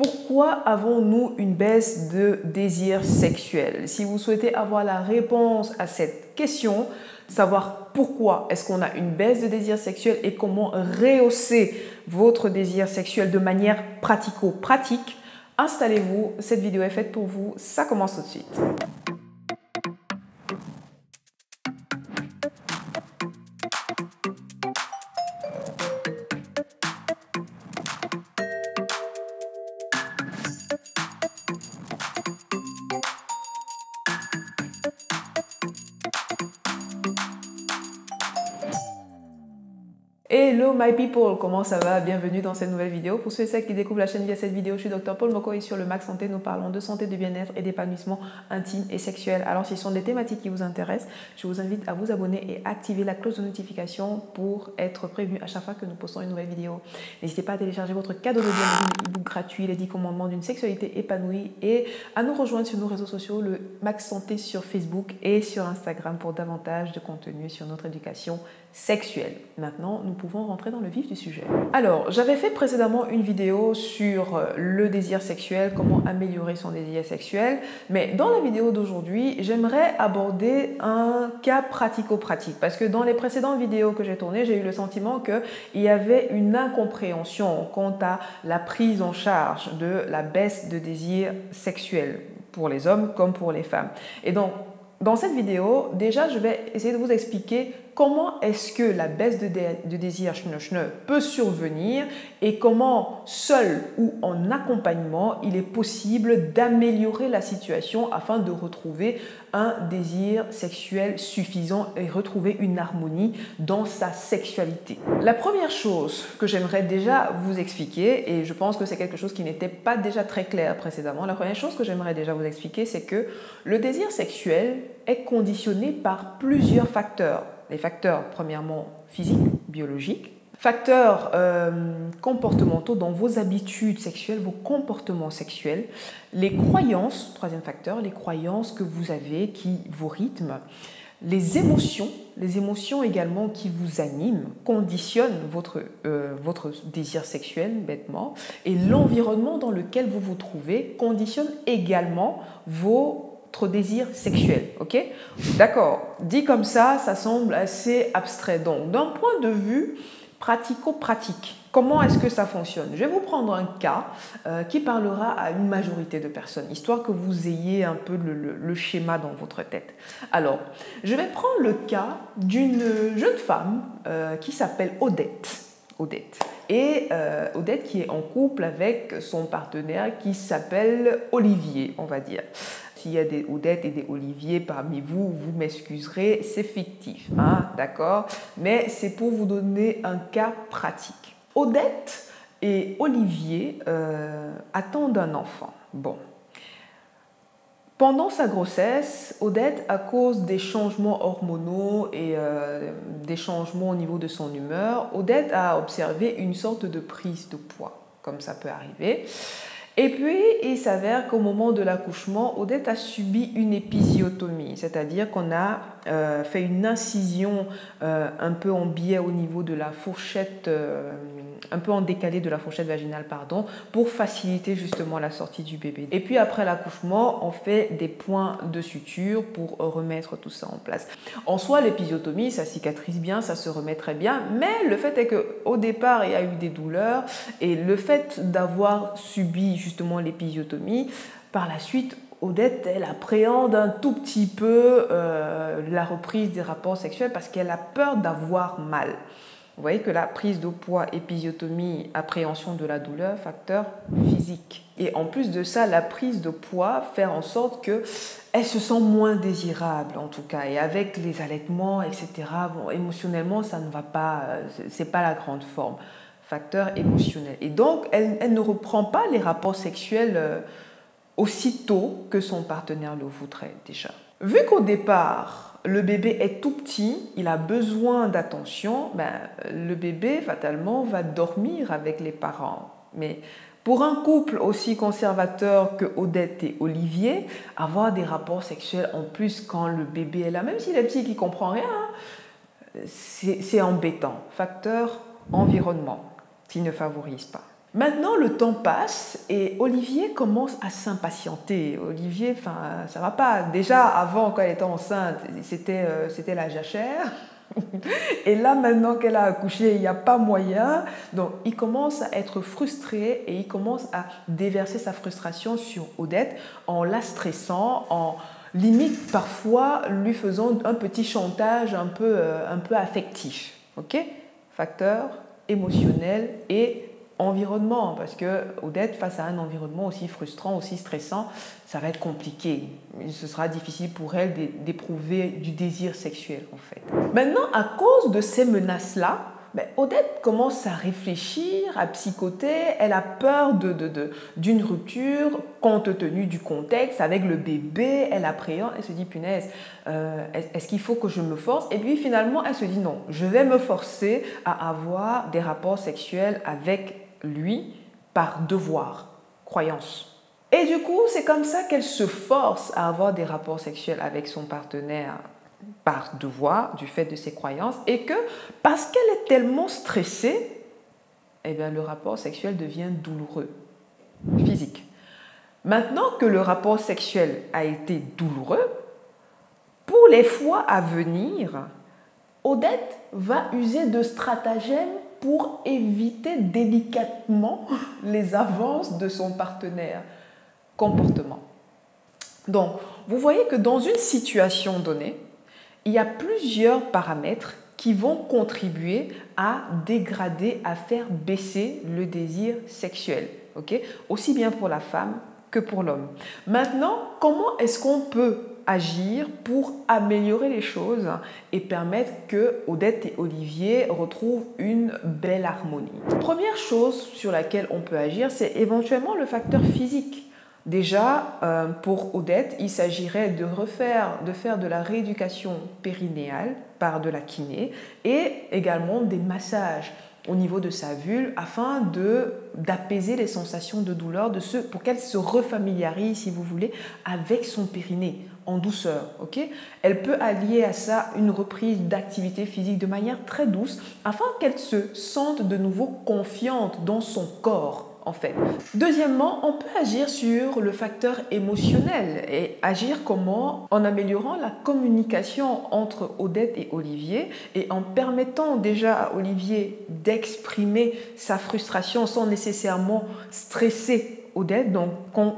Pourquoi avons-nous une baisse de désir sexuel? Si vous souhaitez avoir la réponse à cette question, savoir pourquoi est-ce qu'on a une baisse de désir sexuel et comment rehausser votre désir sexuel de manière pratico-pratique, installez-vous, cette vidéo est faite pour vous, ça commence tout de suite. Hello my people, comment ça va? Bienvenue dans cette nouvelle vidéo. Pour ceux et celles qui découvrent la chaîne via cette vidéo, je suis Dr Paul Moko et sur le Max Santé, nous parlons de santé, de bien-être et d'épanouissement intime et sexuel. Alors si ce sont des thématiques qui vous intéressent, je vous invite à vous abonner et activer la cloche de notification pour être prévenu à chaque fois que nous postons une nouvelle vidéo. N'hésitez pas à télécharger votre cadeau de bienvenue, e-book gratuit, les 10 commandements d'une sexualité épanouie et à nous rejoindre sur nos réseaux sociaux, le Max Santé sur Facebook et sur Instagram pour davantage de contenu sur notre éducation sexuelle. Maintenant, nous pouvons rentrer dans le vif du sujet. Alors, j'avais fait précédemment une vidéo sur le désir sexuel, comment améliorer son désir sexuel, mais dans la vidéo d'aujourd'hui, j'aimerais aborder un cas pratico-pratique parce que dans les précédentes vidéos que j'ai tournées, j'ai eu le sentiment qu'il y avait une incompréhension quant à la prise en charge de la baisse de désir sexuel pour les hommes comme pour les femmes. Et donc, dans cette vidéo, déjà, je vais essayer de vous expliquer comment est-ce que la baisse de désir peut survenir et comment, seul ou en accompagnement, il est possible d'améliorer la situation afin de retrouver un désir sexuel suffisant et retrouver une harmonie dans sa sexualité. La première chose que j'aimerais déjà vous expliquer, et je pense que c'est quelque chose qui n'était pas déjà très clair précédemment, la première chose que j'aimerais déjà vous expliquer, c'est que le désir sexuel est conditionné par plusieurs facteurs. Les facteurs, premièrement, physiques, biologiques, facteurs comportementaux dans vos habitudes sexuelles, vos comportements sexuels, les croyances, troisième facteur, les croyances que vous avez qui vous rythment, les émotions également qui vous animent, conditionnent votre désir sexuel, bêtement, et l'environnement dans lequel vous vous trouvez conditionne également votre désir sexuel, ok? D'accord, dit comme ça semble assez abstrait. Donc, d'un point de vue pratico-pratique, comment est-ce que ça fonctionne? Je vais vous prendre un cas qui parlera à une majorité de personnes, histoire que vous ayez un peu le schéma dans votre tête. Alors, je vais prendre le cas d'une jeune femme qui s'appelle Odette. Et Odette qui est en couple avec son partenaire qui s'appelle Olivier, on va dire. S'il y a des Odette et des Olivier parmi vous, vous m'excuserez, c'est fictif, hein, d'accord? Mais c'est pour vous donner un cas pratique. Odette et Olivier attendent un enfant. Bon. Pendant sa grossesse, Odette, à cause des changements hormonaux et des changements au niveau de son humeur, Odette a observé une sorte de prise de poids, comme ça peut arriver. Et puis, il s'avère qu'au moment de l'accouchement, Odette a subi une épisiotomie, c'est-à-dire qu'on a fait une incision un peu en biais au niveau de la fourchette, un peu en décalé de la fourchette vaginale, pardon, pour faciliter justement la sortie du bébé. Et puis après l'accouchement, on fait des points de suture pour remettre tout ça en place. En soi, l'épisiotomie, ça cicatrise bien, ça se remet très bien, mais le fait est qu'au départ, il y a eu des douleurs et le fait d'avoir subi justement l'épisiotomie, par la suite, Odette, elle appréhende un tout petit peu la reprise des rapports sexuels parce qu'elle a peur d'avoir mal. Vous voyez que la prise de poids, épisiotomie, appréhension de la douleur, facteur physique. Et en plus de ça, la prise de poids fait en sorte qu'elle se sent moins désirable en tout cas. Et avec les allaitements, etc., bon, émotionnellement, ça ne va pas, c'est pas la grande forme. Facteur émotionnel. Et donc, elle ne reprend pas les rapports sexuels aussitôt que son partenaire le voudrait déjà. Vu qu'au départ, le bébé est tout petit, il a besoin d'attention, le bébé, fatalement, va dormir avec les parents. Mais pour un couple aussi conservateur que Odette et Olivier, avoir des rapports sexuels en plus quand le bébé est là, même s'il est petit et qu'il ne comprend rien, c'est embêtant. Facteur environnement qui ne favorise pas. Maintenant, le temps passe et Olivier commence à s'impatienter. Olivier, ça va pas. Déjà, avant, quand elle était enceinte, c'était la jachère. Et là, maintenant qu'elle a accouché, il n'y a pas moyen. Donc, il commence à être frustré et il commence à déverser sa frustration sur Odette en la stressant, en limite parfois lui faisant un petit chantage un peu affectif. Ok? Facteur émotionnel et environnement, parce que Odette, face à un environnement aussi frustrant, aussi stressant, ça va être compliqué. Ce sera difficile pour elle d'éprouver du désir sexuel, en fait. Maintenant, à cause de ces menaces-là, Odette commence à réfléchir, à psychoter, elle a peur d'une rupture compte tenu du contexte avec le bébé, elle appréhende, elle se dit punaise, est-ce qu'il faut que je me force? Et puis finalement elle se dit non, je vais me forcer à avoir des rapports sexuels avec lui par devoir, croyance. Et du coup c'est comme ça qu'elle se force à avoir des rapports sexuels avec son partenaire par devoir, du fait de ses croyances, et que parce qu'elle est tellement stressée, eh bien, le rapport sexuel devient douloureux, physique. Maintenant que le rapport sexuel a été douloureux, pour les fois à venir, Odette va user de stratagèmes pour éviter délicatement les avances de son partenaire. Comportement. Donc, vous voyez que dans une situation donnée, il y a plusieurs paramètres qui vont contribuer à dégrader, à faire baisser le désir sexuel, okay? Aussi bien pour la femme que pour l'homme. Maintenant, comment est-ce qu'on peut agir pour améliorer les choses et permettre que Odette et Olivier retrouvent une belle harmonie? Première chose sur laquelle on peut agir, c'est éventuellement le facteur physique. Déjà, pour Odette, il s'agirait de faire de la rééducation périnéale par de la kiné et également des massages au niveau de sa vulve afin d'apaiser les sensations de douleur pour qu'elle se refamiliarise, si vous voulez, avec son périnée en douceur. Okay? Elle peut allier à ça une reprise d'activité physique de manière très douce afin qu'elle se sente de nouveau confiante dans son corps. En fait. Deuxièmement, on peut agir sur le facteur émotionnel et agir comment? En améliorant la communication entre Odette et Olivier et en permettant déjà à Olivier d'exprimer sa frustration sans nécessairement stresser Odette, donc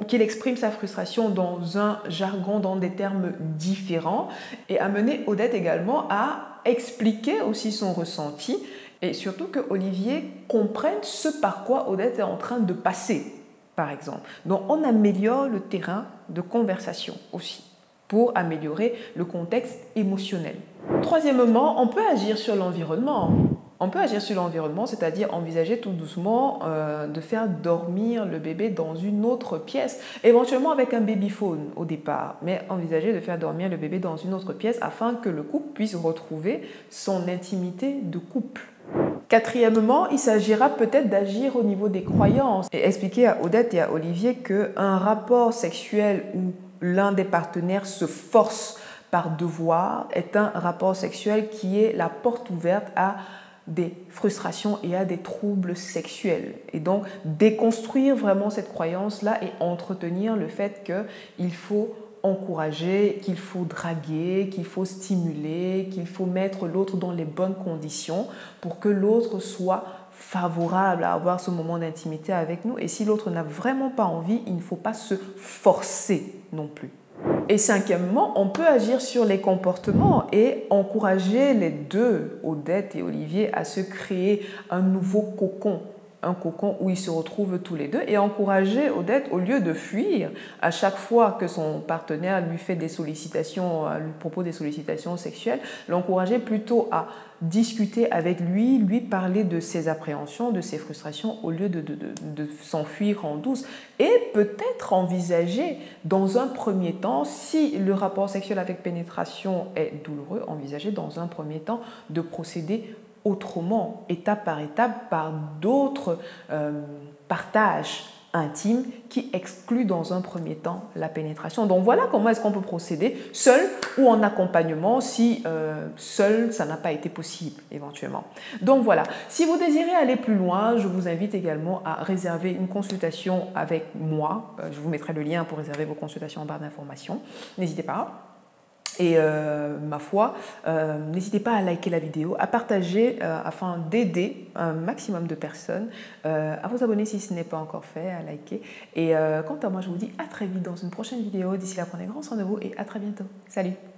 qu'il exprime sa frustration dans un jargon, dans des termes différents et amener Odette également à expliquer aussi son ressenti. Et surtout que Olivier comprenne ce par quoi Odette est en train de passer, par exemple. Donc, on améliore le terrain de conversation aussi pour améliorer le contexte émotionnel. Troisièmement, on peut agir sur l'environnement. On peut agir sur l'environnement, c'est-à-dire envisager tout doucement de faire dormir le bébé dans une autre pièce, éventuellement avec un babyphone au départ, mais envisager de faire dormir le bébé dans une autre pièce afin que le couple puisse retrouver son intimité de couple. Quatrièmement, il s'agira peut-être d'agir au niveau des croyances et expliquer à Odette et à Olivier qu'un rapport sexuel où l'un des partenaires se force par devoir est un rapport sexuel qui est la porte ouverte à des frustrations et à des troubles sexuels. Et donc, déconstruire vraiment cette croyance-là et entretenir le fait qu'il faut encourager, qu'il faut draguer, qu'il faut stimuler, qu'il faut mettre l'autre dans les bonnes conditions pour que l'autre soit favorable à avoir ce moment d'intimité avec nous. Et si l'autre n'a vraiment pas envie, il ne faut pas se forcer non plus. Et cinquièmement, on peut agir sur les comportements et encourager les deux, Odette et Olivier, à se créer un nouveau cocon. Un cocon où ils se retrouvent tous les deux et encourager Odette, au lieu de fuir à chaque fois que son partenaire lui fait des sollicitations, lui propose des sollicitations sexuelles, l'encourager plutôt à discuter avec lui, lui parler de ses appréhensions, de ses frustrations au lieu de s'enfuir en douce et peut-être envisager dans un premier temps, si le rapport sexuel avec pénétration est douloureux, envisager dans un premier temps de procéder autrement, étape par étape, par d'autres partages intime qui exclut dans un premier temps la pénétration. Donc voilà comment est-ce qu'on peut procéder seul ou en accompagnement si seul ça n'a pas été possible éventuellement. Donc voilà, si vous désirez aller plus loin, je vous invite également à réserver une consultation avec moi. Je vous mettrai le lien pour réserver vos consultations en barre d'informations. N'hésitez pas. Et ma foi, n'hésitez pas à liker la vidéo, à partager afin d'aider un maximum de personnes, à vous abonner si ce n'est pas encore fait, à liker. Et quant à moi, je vous dis à très vite dans une prochaine vidéo. D'ici là, prenez grand soin de vous et à très bientôt. Salut!